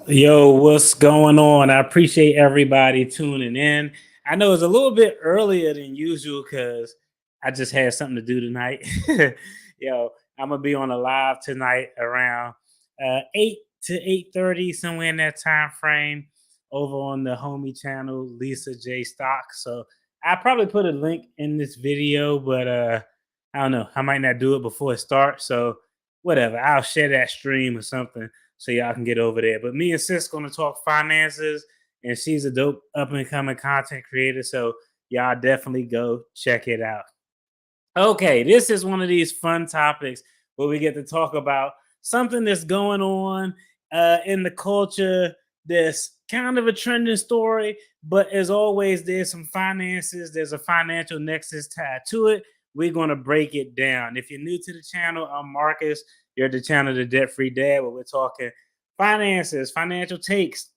Yo, what's going on? I appreciate everybody tuning in. I know it's a little bit earlier than usual because I just had something to do tonight. Yo, I'm gonna be on a live tonight around 8 to 8:30, somewhere in that time frame, over on the homie channel Lisa J Stock. So I probably put a link in this video, but I don't know. I might not do it before it starts. So whatever, I'll share that stream or something so y'all can get over there. But me and Sis gonna talk finances, and she's a dope up and coming content creator. So y'all definitely go check it out. Okay, this is one of these fun topics where we get to talk about something that's going on in the culture. That's kind of a trending story, but as always, there's some finances. There's a financial nexus tied to it. We're going to break it down. If you're new to the channel, I'm Marcus. You're at the channel, The Debt Free Dad, where we're talking finances, financial takes,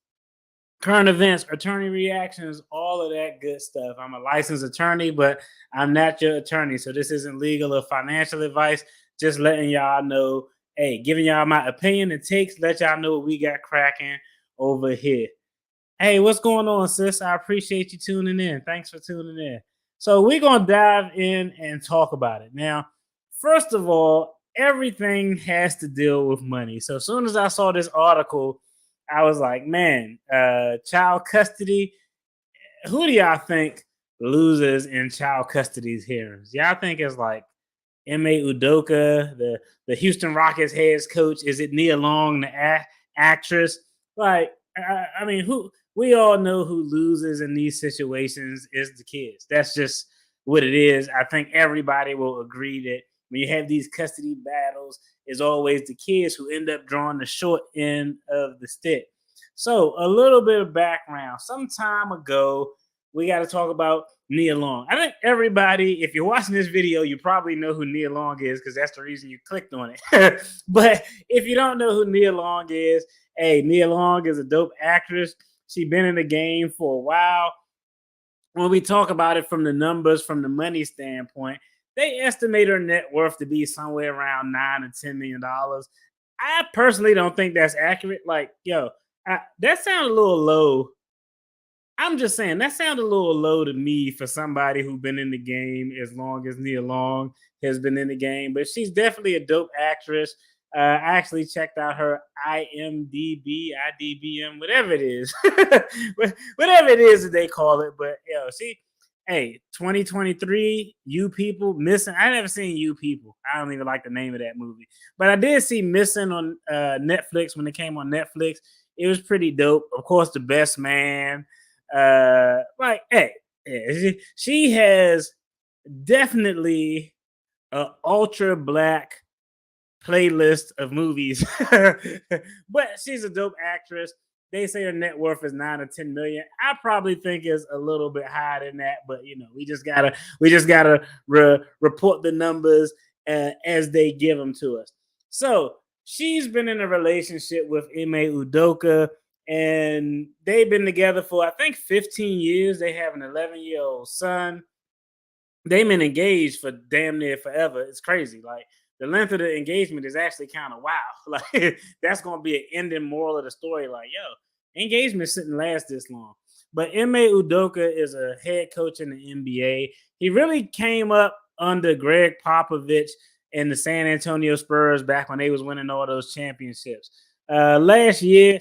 current events, attorney reactions, all of that good stuff. I'm a licensed attorney, but I'm not your attorney. So this isn't legal or financial advice. Just letting y'all know, hey, giving y'all my opinion and takes, let y'all know what we got cracking over here. Hey, what's going on, sis? I appreciate you tuning in. Thanks for tuning in. So we're gonna dive in and talk about it. Now, first of all, everything has to deal with money. So as soon as I saw this article, I was like, man, child custody. Who do y'all think loses in child custody's hearings? Y'all think it's like Ime Udoka, the Houston Rockets head coach? Is it Nia Long, the actress? Like, I mean, who we all know who loses in these situations is the kids. That's just what it is. I think everybody will agree that when you have these custody battles, it's always the kids who end up drawing the short end of the stick. So, a little bit of background. Some time ago, we got to talk about Nia Long. I think everybody, if you're watching this video, you probably know who Nia Long is because that's the reason you clicked on it. But if you don't know who Nia Long is, hey, Nia Long is a dope actress. She's been in the game for a while. When we talk about it from the numbers, from the money standpoint, they estimate her net worth to be somewhere around $9 to $10 million. I personally don't think that's accurate. Like, yo, that sounds a little low. I'm just saying that sounded a little low to me for somebody who's been in the game as long as Nia Long has been in the game. But she's definitely a dope actress. I actually checked out her IMDb, IDBM, whatever it is, whatever it is that they call it. But see, hey, 2023, You People Missing. I never seen You People. I don't even like the name of that movie, but I did see Missing on Netflix when it came on Netflix. It was pretty dope. Of course, The Best Man. Like, hey, yeah, she has definitely an ultra black playlist of movies, but she's a dope actress. They say her net worth is 9 or 10 million. I probably think is a little bit higher than that, but we just gotta report the numbers as they give them to us. So she's been in a relationship with Ime Udoka, and they've been together for I think 15 years. They have an 11-year-old son. They've been engaged for damn near forever. It's crazy. Like the length of the engagement is actually kind of wow. Like that's gonna be an ending moral of the story. Like, yo, engagement shouldn't last this long. But Ime Udoka is a head coach in the NBA. He really came up under Greg Popovich and the San Antonio Spurs back when they was winning all those championships. Last year,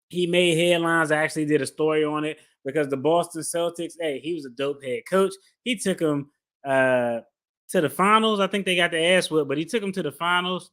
he made headlines. I actually did a story on it because the Boston Celtics, hey, he was a dope head coach. He took them to the finals. I think they got the ass whipped, but he took them to the finals.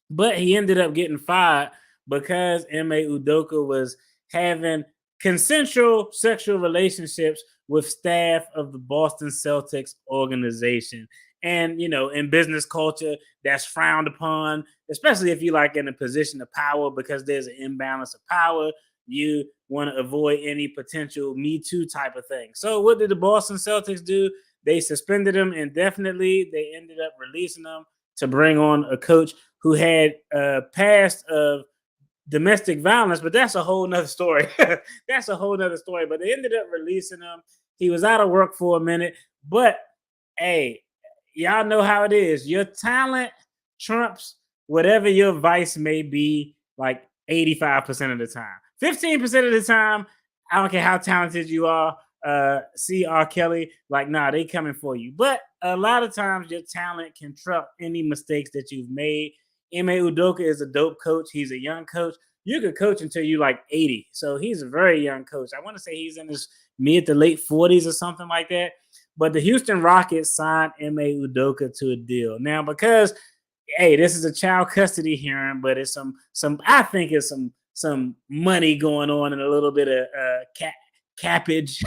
But he ended up getting fired because Ime Udoka was having consensual sexual relationships with staff of the Boston Celtics organization. And in business culture, that's frowned upon, especially if you're like in a position of power, because there's an imbalance of power. You want to avoid any potential Me Too type of thing. So, what did the Boston Celtics do? They suspended him indefinitely. They ended up releasing him to bring on a coach who had a past of domestic violence, but that's a whole nother story. That's a whole nother story. But they ended up releasing him. He was out of work for a minute, but hey, y'all know how it is. Your talent trumps whatever your vice may be. Like 85% of the time. 15% of the time, I don't care how talented you are. See R. Kelly, like, nah, they coming for you. But a lot of times your talent can trump any mistakes that you've made. Ime Udoka is a dope coach. He's a young coach. You could coach until you're like 80. So he's a very young coach. I want to say he's in his mid to late 40s or something like that. But the Houston Rockets signed Ime Udoka to a deal. Now, because hey, this is a child custody hearing, but it's some I think it's some money going on and a little bit of cappage,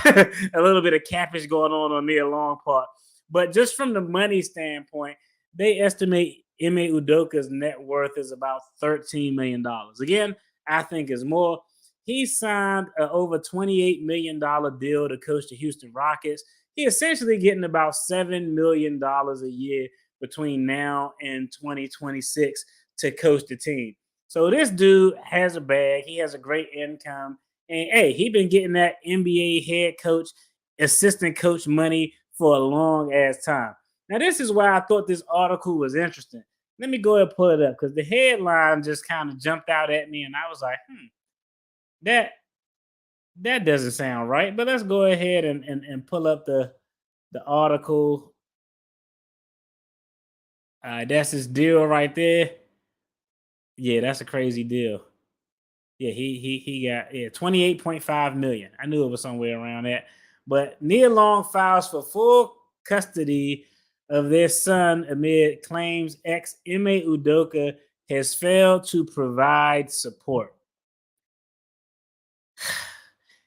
a little bit of cappage going on Nia Long part. But just from the money standpoint, they estimate Ime Udoka's net worth is about $13 million. Again, I think is more. He signed a over $28 million deal to coach the Houston Rockets. He essentially getting about $7 million a year between now and 2026 to coach the team. So this dude has a bag. He has a great income. And hey, he been getting that NBA head coach, assistant coach money for a long ass time. Now, this is why I thought this article was interesting. Let me go ahead and pull it up because the headline just kind of jumped out at me, and I was like, that that doesn't sound right. But let's go ahead and pull up the article. That's his deal right there. Yeah, that's a crazy deal. Yeah, he got 28.5 million. I knew it was somewhere around that. But Nia Long files for full custody of their son amid claims ex Ime Udoka has failed to provide support.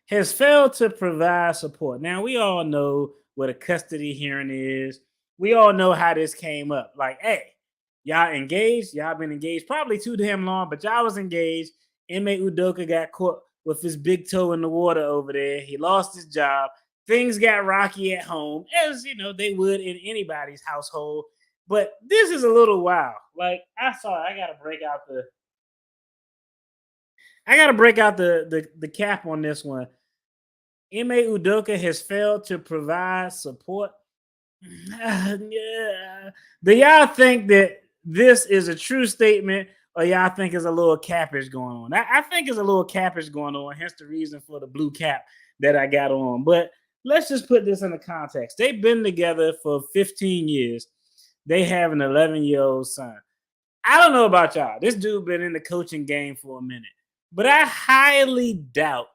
Has failed to provide support. Now we all know what a custody hearing is. We all know how this came up. Like, hey, y'all engaged, y'all been engaged probably too damn long, but y'all was engaged. Ime Udoka got caught with his big toe in the water over there. He lost his job. Things got rocky at home, as you know they would in anybody's household. But this is a little wild. Like, I gotta break out the cap on this one. Ime Udoka has failed to provide support. Yeah. Do y'all think that this is a true statement, or y'all think it's a little cappage going on? I think it's a little cappage going on, hence the reason for the blue cap that I got on. But let's just put this in the context. They've been together for 15 years. They have an 11-year-old son. I don't know about y'all. This dude been in the coaching game for a minute, but I highly doubt.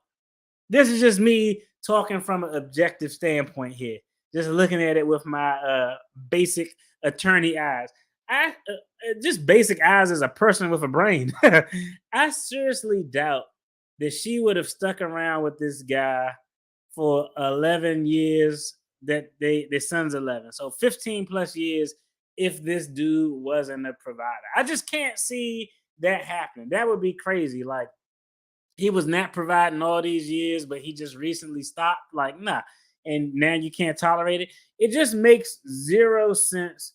This is just me talking from an objective standpoint here, just looking at it with my basic attorney eyes. I just basic eyes as a person with a brain. I seriously doubt that she would have stuck around with this guy for 11 years. That their son's 11, so 15 plus years. If this dude wasn't a provider, I just can't see that happening. That would be crazy. Like, he was not providing all these years, but he just recently stopped. Like, nah. And now you can't tolerate it. It just makes zero sense.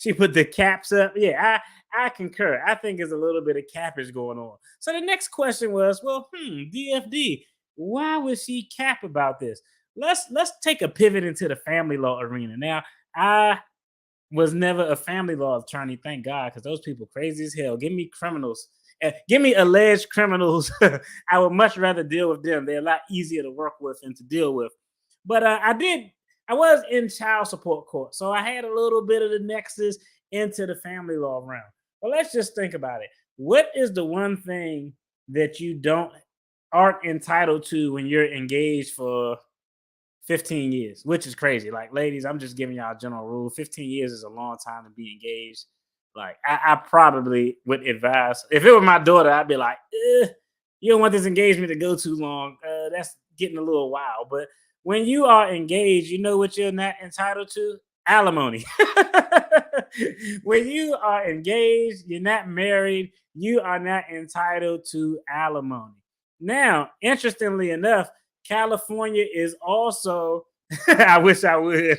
She put the caps up. Yeah, I concur. I think there's a little bit of cappage going on. So the next question was, well, DFD, why was she cap about this? Let's take a pivot into the family law arena. Now, I was never a family law attorney, thank God, because those people crazy as hell. Give me criminals. Give me alleged criminals. I would much rather deal with them. They're a lot easier to work with and to deal with. But I was in child support court, so I had a little bit of the nexus into the family law realm. But let's just think about it. What is the one thing that you aren't entitled to when you're engaged for 15 years, which is crazy. Like, ladies, I'm just giving y'all a general rule. 15 years is a long time to be engaged. Like, I probably would advise, if it were my daughter, I'd be like, you don't want this engagement to go too long. That's getting a little wild. But when you are engaged, you know what you're not entitled to? Alimony. When you are engaged, you're not married, you are not entitled to alimony. Now, interestingly enough, California is also, I wish I would.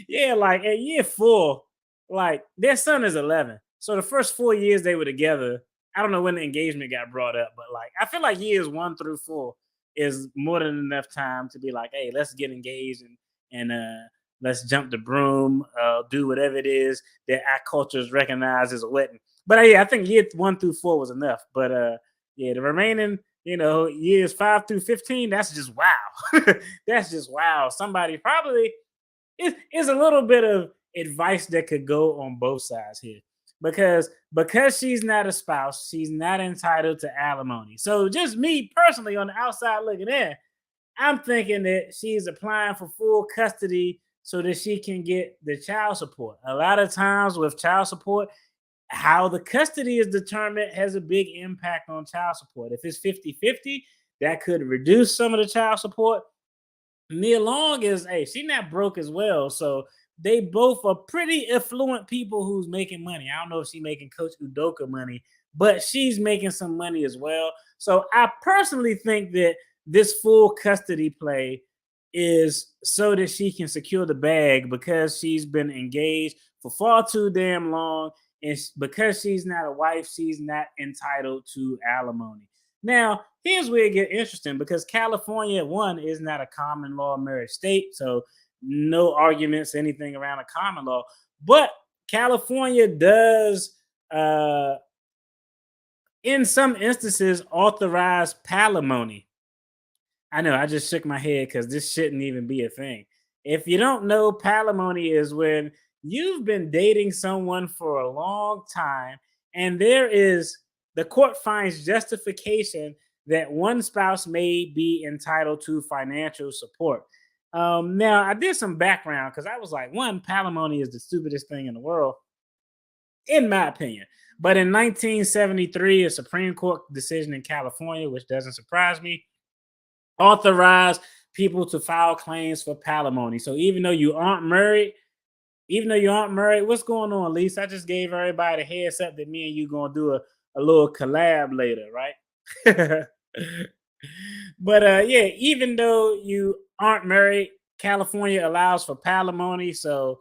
Yeah, like at year 4, like their son is 11. So the first 4 years they were together, I don't know when the engagement got brought up, but like I feel like years 1 through 4 is more than enough time to be like, hey, let's get engaged and let's jump the broom, do whatever it is that our cultures recognize as a wedding. But yeah, I think year 1 through 4 was enough. But yeah, the remaining, years 5 through 15, that's just wow. That's just wow. Somebody probably is a little bit of advice that could go on both sides here. Because she's not a spouse, she's not entitled to alimony. So just me personally on the outside looking in, I'm thinking that she's applying for full custody so that she can get the child support. A lot of times with child support, how the custody is determined has a big impact on child support. If it's 50-50, that could reduce some of the child support. Nia Long is, hey, she's not broke as well. So they both are pretty affluent people who's making money. I don't know if she's making Coach Udoka money, but she's making some money as well. So I personally think that this full custody play is so that she can secure the bag because she's been engaged for far too damn long. And because she's not a wife, she's not entitled to alimony. Now, here's where it gets interesting because California, one, is not a common law marriage state. So no arguments, anything around a common law. But California does, in some instances, authorize palimony. I know, I just shook my head because this shouldn't even be a thing. If you don't know, palimony is when you've been dating someone for a long time and the court finds justification that one spouse may be entitled to financial support. Now, I did some background because I was like, one, palimony is the stupidest thing in the world, in my opinion. But in 1973, a Supreme Court decision in California, which doesn't surprise me, authorized people to file claims for palimony. So even though you aren't married, what's going on, Lisa? I just gave everybody a heads up that me and you gonna do a little collab later, right? But yeah, even though you aren't married, California allows for palimony. So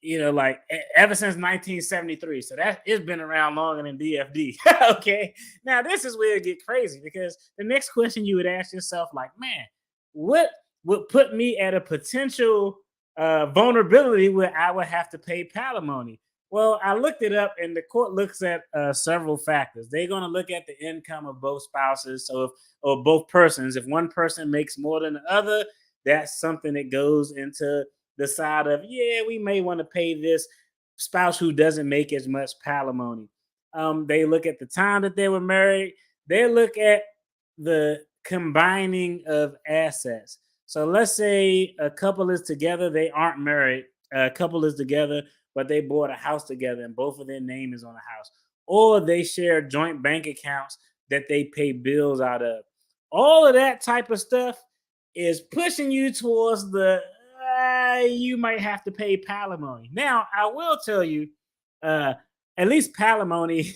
like ever since 1973. So that it's been around longer than DFD. Okay. Now this is where it get crazy because the next question you would ask yourself, like, man, what would put me at a potential vulnerability where I would have to pay palimony? Well, I looked it up, and the court looks at several factors. They're going to look at the income of both spouses, so if or both persons. If one person makes more than the other, that's something that goes into the side of, yeah, we may want to pay this spouse who doesn't make as much palimony. They look at the time that they were married. They look at the combining of assets. So let's say a couple is together, they aren't married. A couple is together, but they bought a house together and both of their name is on the house. Or they share joint bank accounts that they pay bills out of. All of that type of stuff is pushing you towards the you might have to pay palimony. Now, I will tell you, uh, at least palimony,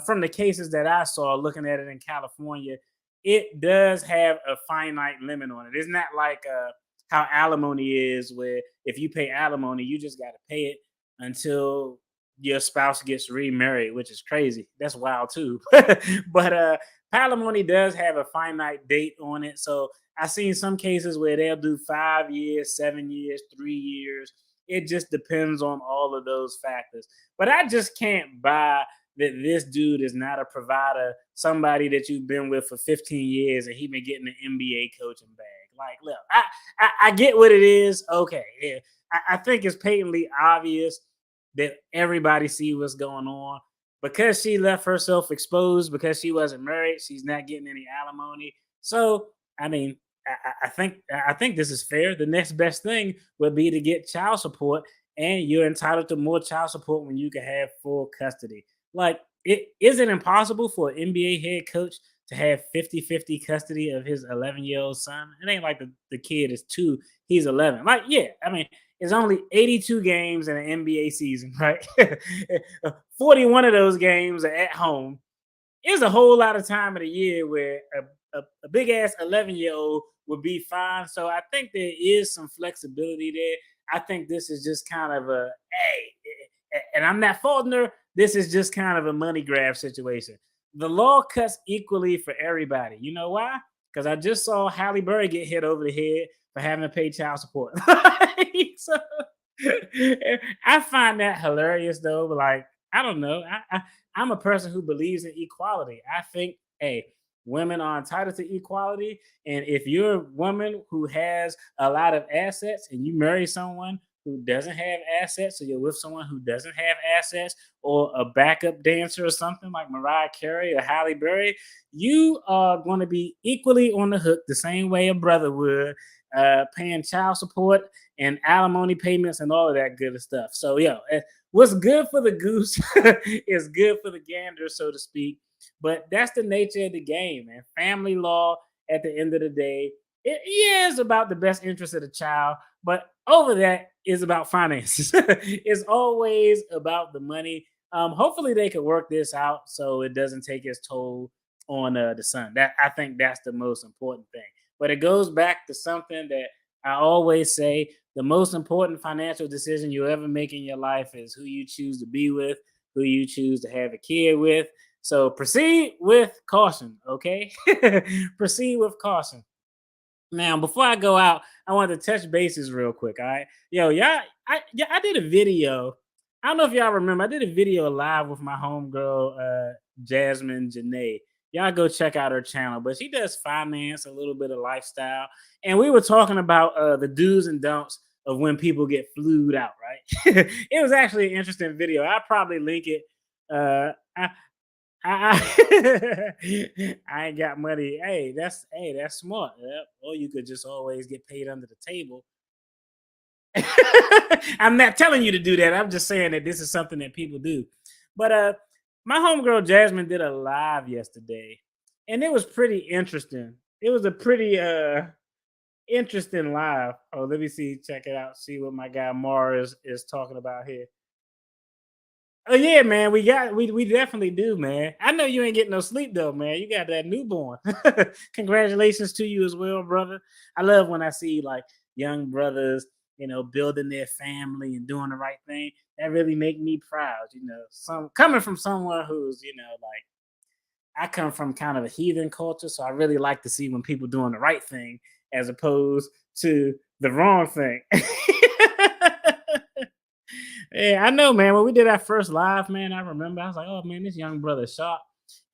from the cases that I saw looking at it in California, it does have a finite limit on it. It's not like how alimony is, where if you pay alimony, you just got to pay it until your spouse gets remarried, which is crazy. That's wild too. But palimony does have a finite date on it. So I've seen some cases where they'll do 5 years, 7 years, 3 years. It just depends on all of those factors. But I just can't buy that this dude is not a provider, somebody that you've been with for 15 years and he been getting an NBA coaching bag. Like, look, I get what it is. Okay, yeah. I think it's patently obvious that everybody see what's going on. Because she left herself exposed, because she wasn't married, she's not getting any alimony. So, I mean, I think this is fair. The next best thing would be to get child support, and you're entitled to more child support when you can have full custody. Like, it is it impossible for an NBA head coach to have 50-50 custody of his 11-year-old son? It ain't like the kid is 2, he's 11. Like, yeah, I mean, it's only 82 games in an NBA season, right? 41 of those games are at home. It's a whole lot of time of the year where a big ass 11-year-old would be fine. So I think there is some flexibility there. I think this is just kind of a, hey, and I'm not faulting her. This is just kind of a money grab situation. The law cuts equally for everybody. You know why? Because I just saw Halle Berry get hit over the head for having to pay child support. So, I find that hilarious though. Like, I don't know. I'm a person who believes in equality. I think, hey, women are entitled to equality. And if you're a woman who has a lot of assets and you marry someone who doesn't have assets, or you're with someone who doesn't have assets, or a backup dancer or something like Mariah Carey or Halle Berry, you are going to be equally on the hook the same way a brother would, paying child support and alimony payments and all of that good stuff. So, what's good for the goose is good for the gander, so to speak. But that's the nature of the game, man. Family law at the end of the day, it is about the best interest of the child, but over that is about finances. It's always about the money. Hopefully, they can work this out so it doesn't take its toll on the son. That I think that's the most important thing. But it goes back to something that I always say: the most important financial decision you ever make in your life is who you choose to be with, who you choose to have a kid with. So proceed with caution, okay? Proceed with caution. Now, before I go out, I want to touch bases real quick. All right, I did a video. I don't know if y'all remember. I did a video live with my homegirl, Jasmine Janae. Y'all go check out her channel, but she does finance, a little bit of lifestyle, and we were talking about the do's and don'ts of when people get flued out. Right? It was actually an interesting video. I'll probably link it. I ain't got money. Hey, that's smart. Yep. Or you could just always get paid under the table. I'm not telling you to do that. I'm just saying that this is something that people do. But my homegirl Jasmine did a live yesterday, and it was pretty interesting. It was a pretty interesting live. Oh, let me see, check it out, see what my guy Mars is talking about here. Oh yeah, man. We definitely do, man. I know you ain't getting no sleep though, man. You got that newborn. Congratulations to you as well, brother. I love when I see like young brothers, building their family and doing the right thing. That really make me proud. Some coming from someone who's, like I come from kind of a heathen culture, so I really like to see when people doing the right thing as opposed to the wrong thing. Yeah, I know, man. When we did our first live, man, I remember I was like, "Oh man, this young brother sharp,"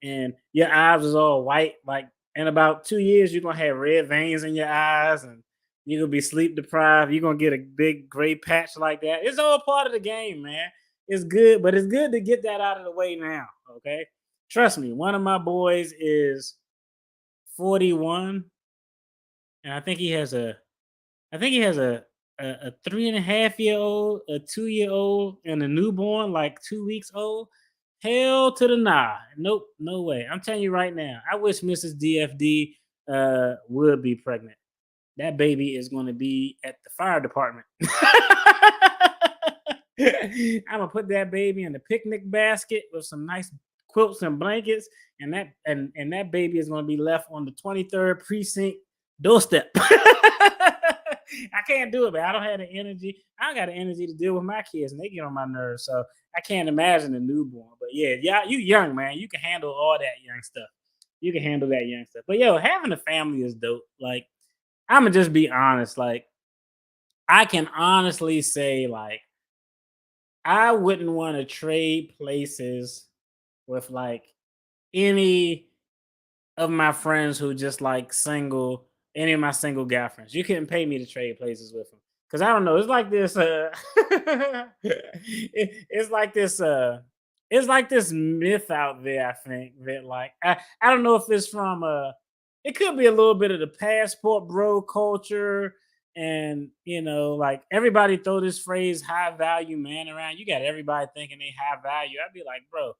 and your eyes was all white. Like in about 2 years, you're gonna have red veins in your eyes, and you're gonna be sleep deprived. You're gonna get a big gray patch like that. It's all part of the game, man. It's good, but it's good to get that out of the way now. Okay, trust me. One of my boys is 41, and I think he has a 3.5 year old, a 2 year old, and a newborn, like 2 weeks old. Hell to the nah. Nope, no way. I'm telling you right now. I wish Mrs. DFD would be pregnant. That baby is going to be at the fire department. I'm gonna put that baby in the picnic basket with some nice quilts and blankets, and that baby is going to be left on the 23rd precinct doorstep. I can't do it, man. I don't have the energy. I don't got the energy to deal with my kids, and they get on my nerves. So I can't imagine a newborn. But yeah, you young, man. You can handle all that young stuff. You can handle that young stuff. But having a family is dope. Like, I'ma just be honest. Like, I can honestly say, like, I wouldn't want to trade places with like any of my friends who just like single, any of my single guy friends. You couldn't pay me to trade places with them. Cause I don't know. It's like this. It's like this myth out there. I think that like I don't know if it's from it could be a little bit of the passport bro culture, and like everybody throw this phrase high value man around. You got everybody thinking they high value. I'd be like, bro,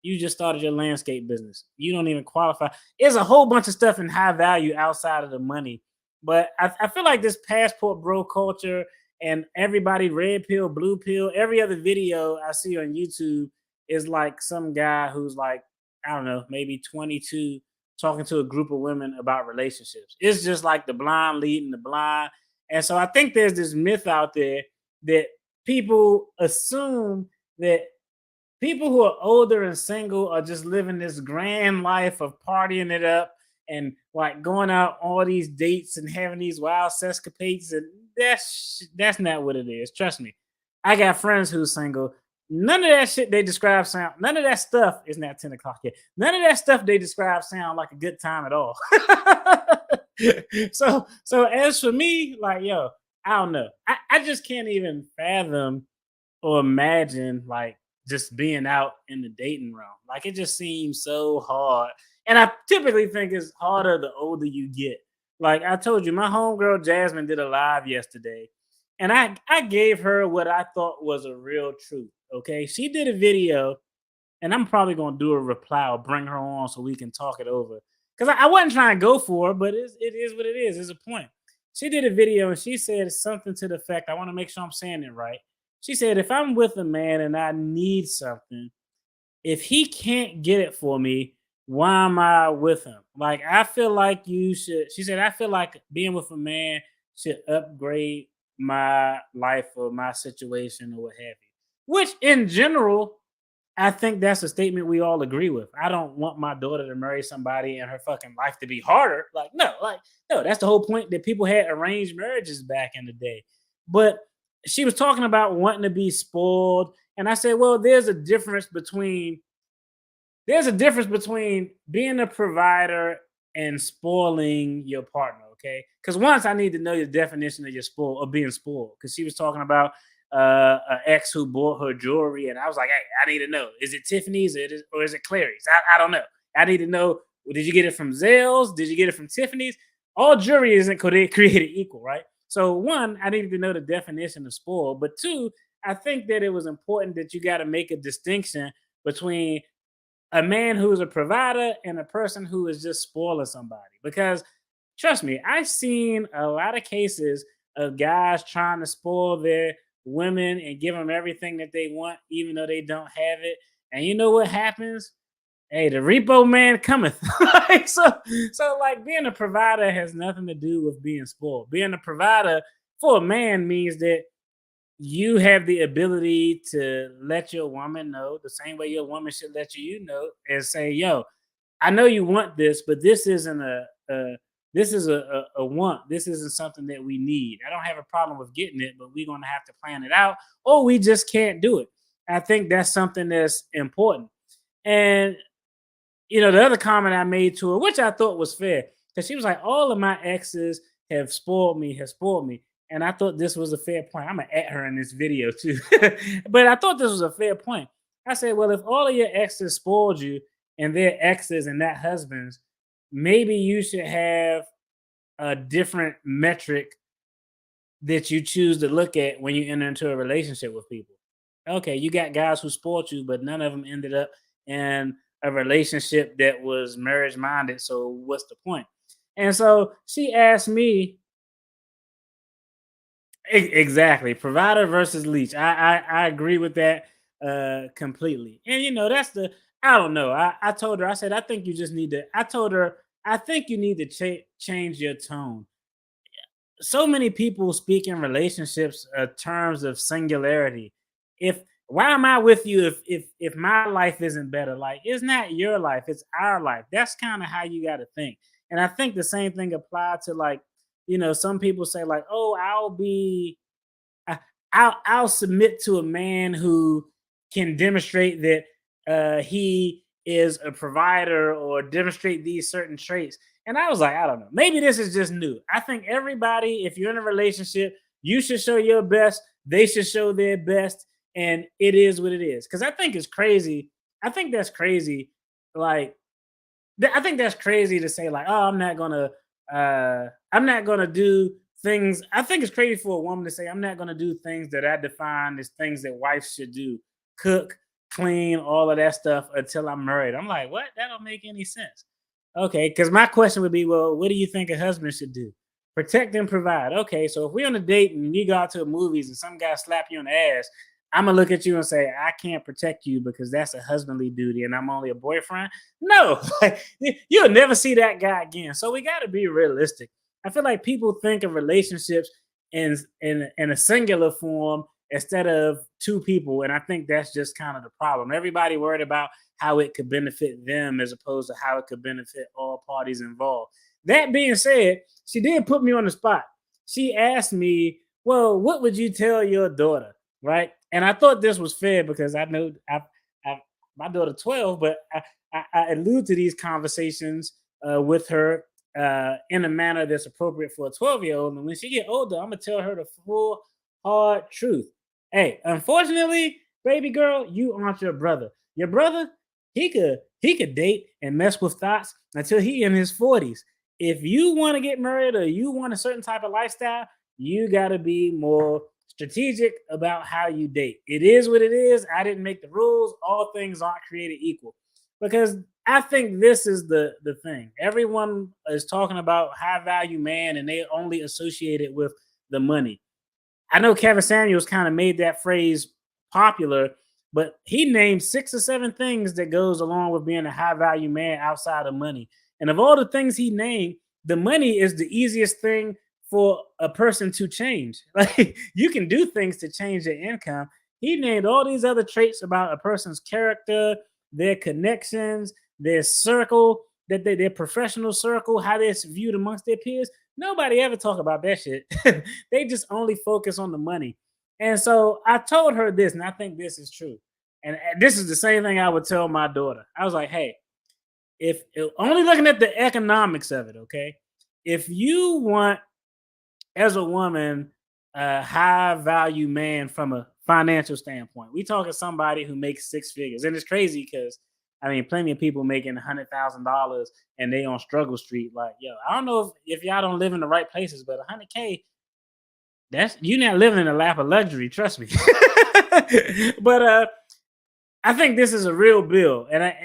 you just started your landscape business. You don't even qualify. There's a whole bunch of stuff in high value outside of the money. But I feel like this passport bro culture and everybody red pill, blue pill, every other video I see on YouTube is like some guy who's like, I don't know, maybe 22 talking to a group of women about relationships. It's just like the blind leading the blind. And so I think there's this myth out there that people assume that people who are older and single are just living this grand life of partying it up and like going out all these dates and having these wild sescapades, and that's not what it is. Trust me. I got friends who's single. None of that shit they describe sound. None of that stuff is not 10 o'clock yet. None of that stuff they describe sound like a good time at all. So as for me, like yo, I don't know. I just can't even fathom or imagine like just being out in the dating realm. Like it just seems so hard. And I typically think it's harder the older you get. Like I told you, my homegirl Jasmine did a live yesterday, and I gave her what I thought was a real truth. Okay. She did a video, and I'm probably gonna do a reply or bring her on so we can talk it over. Because I wasn't trying to go for her, but it is what it is. It's a point. She did a video and she said something to the effect, I want to make sure I'm saying it right. She said, if I'm with a man and I need something, if he can't get it for me, why am I with him? Like, I feel like you should, she said, I feel like being with a man should upgrade my life or my situation or what have you. Which in general, I think that's a statement we all agree with. I don't want my daughter to marry somebody and her fucking life to be harder. Like, no, that's the whole point that people had arranged marriages back in the day. But she was talking about wanting to be spoiled. And I said, well, there's a difference between being a provider and spoiling your partner, okay? Because once I need to know your definition of your spoil or being spoiled. Because she was talking about an ex who bought her jewelry, and I was like, hey, I need to know: is it Tiffany's or is it Clary's? I don't know. I need to know. Did you get it from Zales? Did you get it from Tiffany's? All jewelry isn't created equal, right? So one, I needed to know the definition of spoil, but two, I think that it was important that you got to make a distinction between a man who's a provider and a person who is just spoiling somebody. Because trust me, I've seen a lot of cases of guys trying to spoil their women and give them everything that they want, even though they don't have it. And you know what happens? Hey, the repo man cometh. Like, so like being a provider has nothing to do with being spoiled. Being a provider for a man means that you have the ability to let your woman know the same way your woman should let you know and say, yo, I know you want this, but this isn't this is a want. This isn't something that we need. I don't have a problem with getting it, but we're gonna have to plan it out, or we just can't do it. I think that's something that's important. And the other comment I made to her, which I thought was fair, because she was like, all of my exes have spoiled me. And I thought this was a fair point. I'm gonna at her in this video too. But I thought this was a fair point. I said, well, if all of your exes spoiled you and they're exes and not husbands, maybe you should have a different metric that you choose to look at when you enter into a relationship with people. Okay, you got guys who spoiled you, but none of them ended up in a relationship that was marriage minded. So what's the point? And so she asked me exactly, provider versus leech. I agree with that completely. And that's the I don't know. I told her, I said, I think you just need to. I told her, I think you need to change your tone. So many people speak in relationships terms of singularity. If Why am I with you if my life isn't better? Like, it's not your life, it's our life. That's kind of how you got to think. And I think the same thing applied to, like, some people say like, oh, I- I'll submit to a man who can demonstrate that he is a provider or demonstrate these certain traits. And I was like, I don't know. Maybe this is just new. I think everybody, if you're in a relationship, you should show your best. They should show their best, and it is what it is. Because I think it's crazy. I think that's crazy. Like, I think that's crazy to say like, oh, I'm not gonna do things. I think it's crazy for a woman to say, I'm not gonna do things that I define as things that wives should do: cook, clean, all of that stuff until I'm married. I'm like, what? That don't make any sense. Okay, because my question would be, well, what do you think a husband should do? Protect and provide. Okay, so if we're on a date and you go out to the movies and some guy slap you on the ass, I'm gonna look at you and say, I can't protect you because that's a husbandly duty and I'm only a boyfriend. No, you'll never see that guy again. So we got to be realistic. I feel like people think of relationships in a singular form instead of two people, and I think that's just kind of the problem. Everybody worried about how it could benefit them as opposed to how it could benefit all parties involved. That being said, she did put me on the spot. She asked me, well, what would you tell your daughter? Right? And I thought this was fair because I know I my daughter 12, but I allude to these conversations with her in a manner that's appropriate for a 12-year-old. And when she get older, I'm gonna tell her the full hard truth. Hey, unfortunately, baby girl, you aren't your brother. Your brother, he could date and mess with thoughts until he in his 40s. If you want to get married or you want a certain type of lifestyle, you got to be more strategic about how you date. It is what it is. I didn't make the rules. All things aren't created equal. Because I think this is the thing. Everyone is talking about high value man and they only associate it with the money. I know Kevin Samuels kind of made that phrase popular, but he named 6 or 7 things that goes along with being a high value man outside of money. And of all the things he named, the money is the easiest thing for a person to change. Like you can do things to change their income. He named all these other traits about a person's character, their connections, their circle, their professional circle, how they're viewed amongst their peers. Nobody ever talk about that shit. They just only focus on the money. And so I told her this, and I think this is true. And this is the same thing I would tell my daughter. I was like, hey, if only looking at the economics of it, okay? If you want, as a woman, a high value man from a financial standpoint, we talking somebody who makes 6 figures. And it's crazy because I mean, plenty of people making $100,000 and they on struggle street. Like, yo, I don't know if y'all don't live in the right places, but 100K, that's you not living in a lap of luxury. Trust me. But I think this is a real bill, and I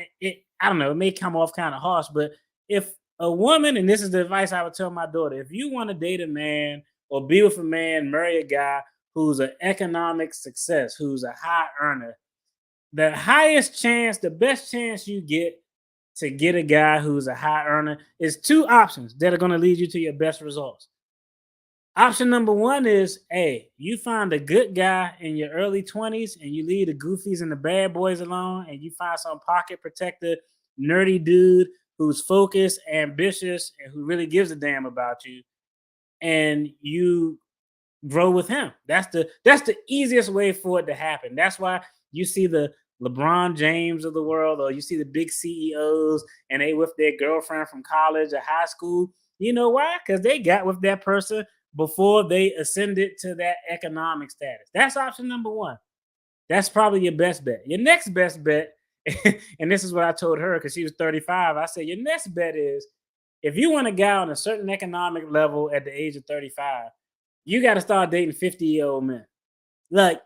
don't know, it may come off kind of harsh, but if a woman, and this is the advice I would tell my daughter, if you want to date a man or be with a man, marry a guy who's an economic success, who's a high earner, the highest chance, the best chance you get to get a guy who's a high earner is two options that are going to lead you to your best results. Option number one is, hey, you find a good guy in your early 20s and you leave the goofies and the bad boys alone and you find some pocket protector, nerdy dude who's focused, ambitious, and who really gives a damn about you. And you grow with him. That's the easiest way for it to happen. That's why you see the LeBron James of the world, or you see the big CEOs and they with their girlfriend from college or high school. You know why? Because they got with that person before they ascended to that economic status. That's option number one. That's probably your best bet. Your next best bet, and this is what I told her because she was 35. I said, your next bet is if you want a guy on a certain economic level at the age of 35, you got to start dating 50-year-old men. Like,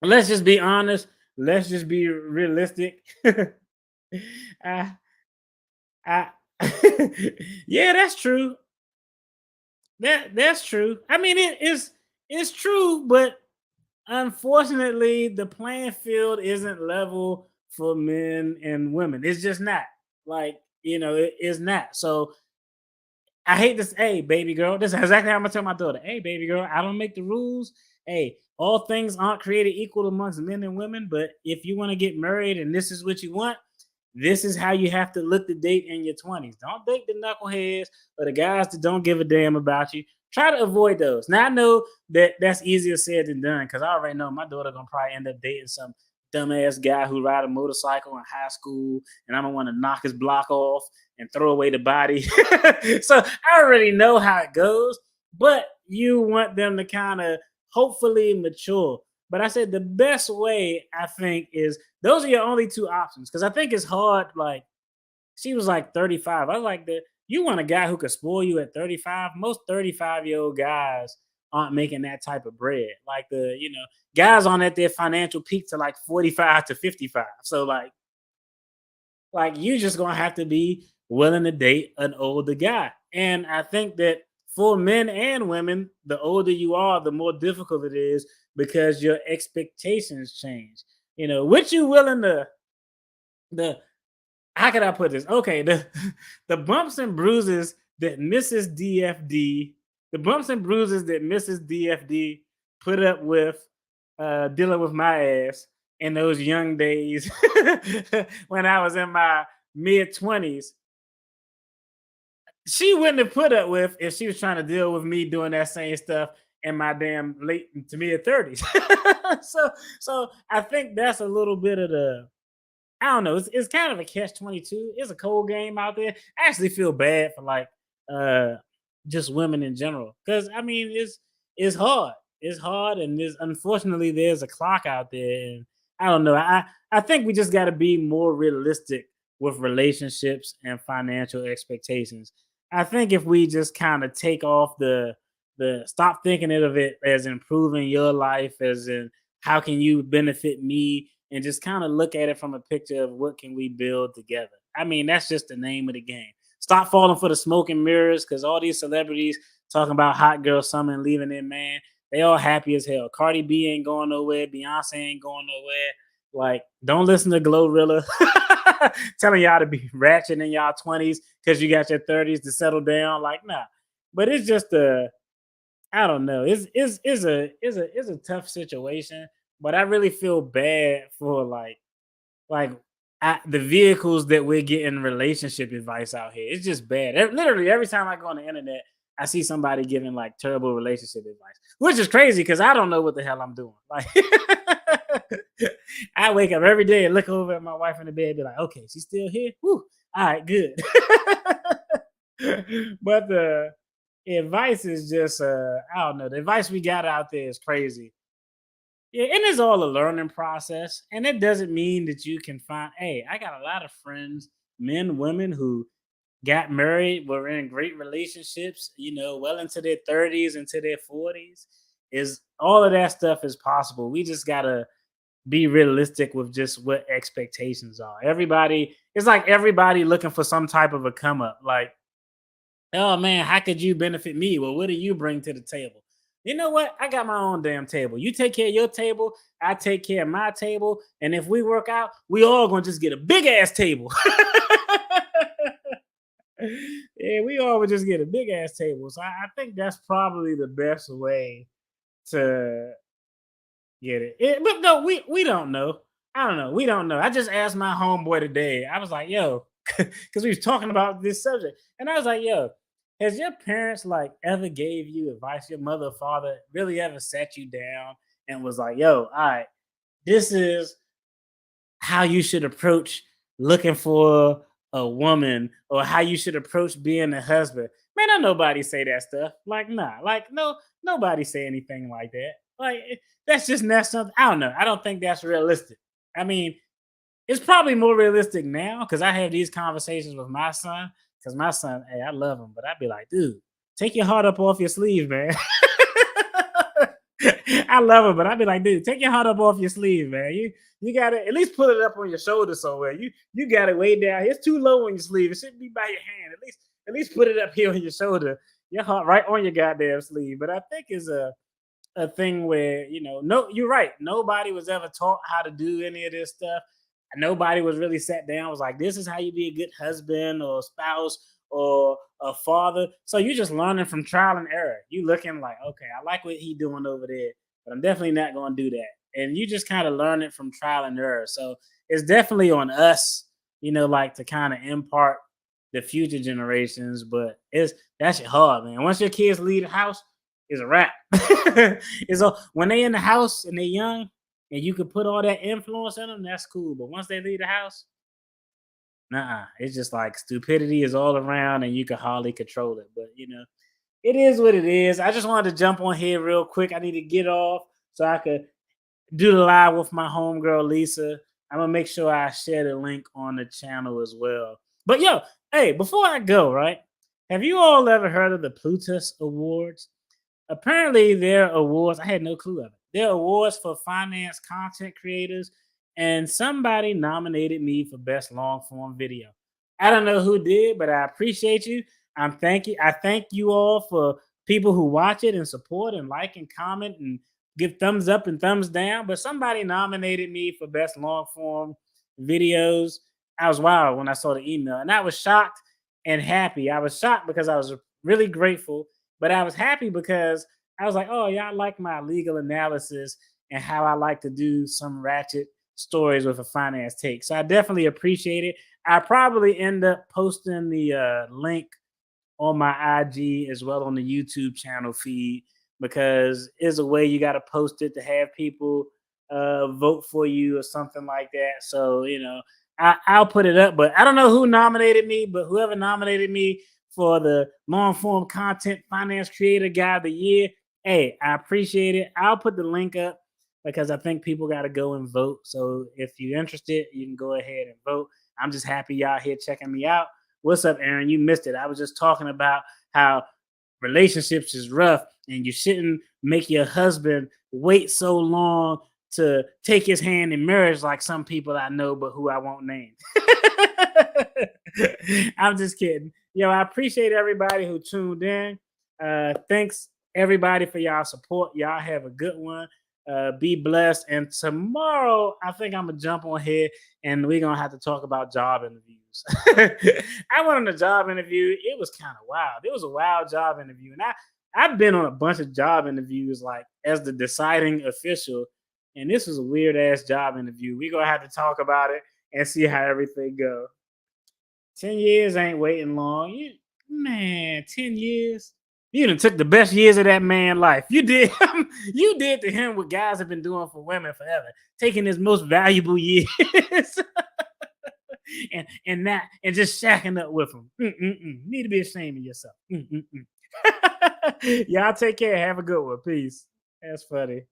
let's just be honest. Let's just be realistic. I, I, yeah, that's true. That's true. I mean, it's true, but unfortunately, the playing field isn't level for men and women. It's just not. Like, it is not. So I hate this. Hey, baby girl. This is exactly how I'm gonna tell my daughter. Hey, baby girl, I don't make the rules. Hey, all things aren't created equal amongst men and women. But if you want to get married and this is what you want, this is how you have to look to date in your 20s. Don't date the knuckleheads or the guys that don't give a damn about you. Try to avoid those. Now I know that that's easier said than done because I already know my daughter gonna probably end up dating some dumbass guy who ride a motorcycle in high school, and I'm gonna want to knock his block off and throw away the body. So I already know how it goes, but you want them to kind of hopefully mature. But I said the best way I think is those are your only two options because I think it's hard. Like she was like 35. I was like, you want a guy who could spoil you at 35? Most 35-year-old guys aren't making that type of bread. Like guys on at their financial peak to like 45 to 55. So like you just gonna have to be willing to date an older guy. And I think that for men and women, the older you are, the more difficult it is because your expectations change. What you willing to the how can I put this? Okay, the the bumps and bruises that Mrs. DFD, the bumps and bruises that Mrs. DFD put up with dealing with my ass in those young days when I was in my mid 20s, she wouldn't have put up with if she was trying to deal with me doing that same stuff in my damn late to mid 30s. so so I think that's a little bit of the I don't know. It's kind of a catch 22. It's a cold game out there. I actually feel bad for like uh just women in general. Cause I mean it's hard. It's hard and there's unfortunately there's a clock out there. And I don't know. I think we just gotta be more realistic with relationships and financial expectations. I think if we just kind of take off the stop thinking of it as improving your life, as in how can you benefit me, and just kind of look at it from a picture of what can we build together. I mean, that's just the name of the game. Stop falling for the smoke and mirrors because all these celebrities talking about hot girl summer and leaving their man, they all happy as hell. Cardi B ain't going nowhere. Beyonce ain't going nowhere. Like, don't listen to Glorilla telling y'all to be ratchet in y'all 20s because you got your 30s to settle down. Like, nah. But it's just a I don't know. It's a tough situation, but I really feel bad for like the vehicles that we're getting relationship advice out here. It's just bad. Literally every time I go on the internet, I see somebody giving like terrible relationship advice, which is crazy because I don't know what the hell I'm doing. Like I wake up every day and look over at my wife in the bed, and be like, okay, she's still here. Whew, all right, good. But the advice is just I don't know. The advice we got out there is crazy. Yeah, and it's all a learning process. And it doesn't mean that you can find, hey, I got a lot of friends, men, women who got married, were in great relationships, well into their 30s, into their 40s. Is all of that stuff is possible. We just gotta be realistic with just what expectations are. Everybody, it's like everybody looking for some type of a come up. Like, oh man, how could you benefit me? Well, what do you bring to the table? You know what? I got my own damn table. You take care of your table, I take care of my table, and if we work out, we all gonna just get a big ass table. Yeah, we all would just get a big ass table. So I think that's probably the best way to get it. But no, we don't know. I don't know. We don't know. I just asked my homeboy today. I was like, yo, because we was talking about this subject, and I was like, yo, has your parents like ever gave you advice? Your mother or father really ever sat you down and was like, yo, all right, this is how you should approach looking for a woman or how you should approach being a husband. Man, I nobody say that stuff. Like, nah, like no, nobody say anything like that. Like that's just not something. I don't know. I don't think that's realistic. I mean, it's probably more realistic now because I have these conversations with my son. Because my son, hey, I love him, but I'd be like, dude, take your heart up off your sleeve, man. I love him, but I'd be like, dude, take your heart up off your sleeve, man. You gotta at least put it up on your shoulder somewhere. You got it way down. It's too low on your sleeve. It shouldn't be by your hand. At least put it up here on your shoulder. Your heart right on your goddamn sleeve. But I think it's a thing where no, you're right. Nobody was ever taught how to do any of this stuff. Nobody was really sat down. Was like, this is how you be a good husband or spouse or a father. So you're just learning from trial and error. You looking like, okay, I like what he doing over there, but I'm definitely not going to do that. And you just kind of learn it from trial and error. So it's definitely on us, like to kind of impart the future generations. But that's hard, man. Once your kids leave the house, it's a wrap. When they in the house and they're young, and you can put all that influence in them, that's cool. But once they leave the house, nah, it's just like stupidity is all around and you can hardly control it. But it is what it is. I just wanted to jump on here real quick. I need to get off so I could do the live with my homegirl Lisa. I'm gonna make sure I share the link on the channel as well. But yo, hey, before I go, right? Have you all ever heard of the Plutus Awards? Apparently, they're awards. I had no clue of it. They're awards for finance content creators, and somebody nominated me for best long form video. I don't know who did, but I appreciate you. I thank you all for people who watch it and support and like and comment and give thumbs up and thumbs down. But somebody nominated me for best long form videos. I was wild when I saw the email, and I was shocked and happy. I was shocked because I was really grateful, but I was happy because I was like, oh, y'all like my legal analysis and how I like to do some ratchet stories with a finance take. So I definitely appreciate it. I probably end up posting the link on my IG as well on the YouTube channel feed because it's a way you got to post it to have people vote for you or something like that. So I'll put it up, but I don't know who nominated me, but whoever nominated me for the long form content finance creator guy of the year, hey, I appreciate it. I'll put the link up because I think people got to go and vote. So if you're interested, you can go ahead and vote. I'm just happy y'all here checking me out. What's up, Aaron? You missed it. I was just talking about how relationships is rough and you shouldn't make your husband wait so long to take his hand in marriage like some people I know, but who I won't name. I'm just kidding. Yo, I appreciate everybody who tuned in. Thanks everybody for y'all support. Y'all have a good one. Be blessed. And tomorrow, I think I'm gonna jump on here and we're gonna have to talk about job interviews. I went on a job interview. It was kind of wild. It was a wild job interview, and I've been on a bunch of job interviews like as the deciding official, and this was a weird ass job interview. We're gonna have to talk about it and see how everything goes. 10 years ain't waiting long. Man, 10 years. You done took the best years of that man's life. You did. You did to him what guys have been doing for women forever, taking his most valuable years and just shacking up with him. Need to be ashamed of yourself. Y'all take care. Have a good one. Peace. That's funny.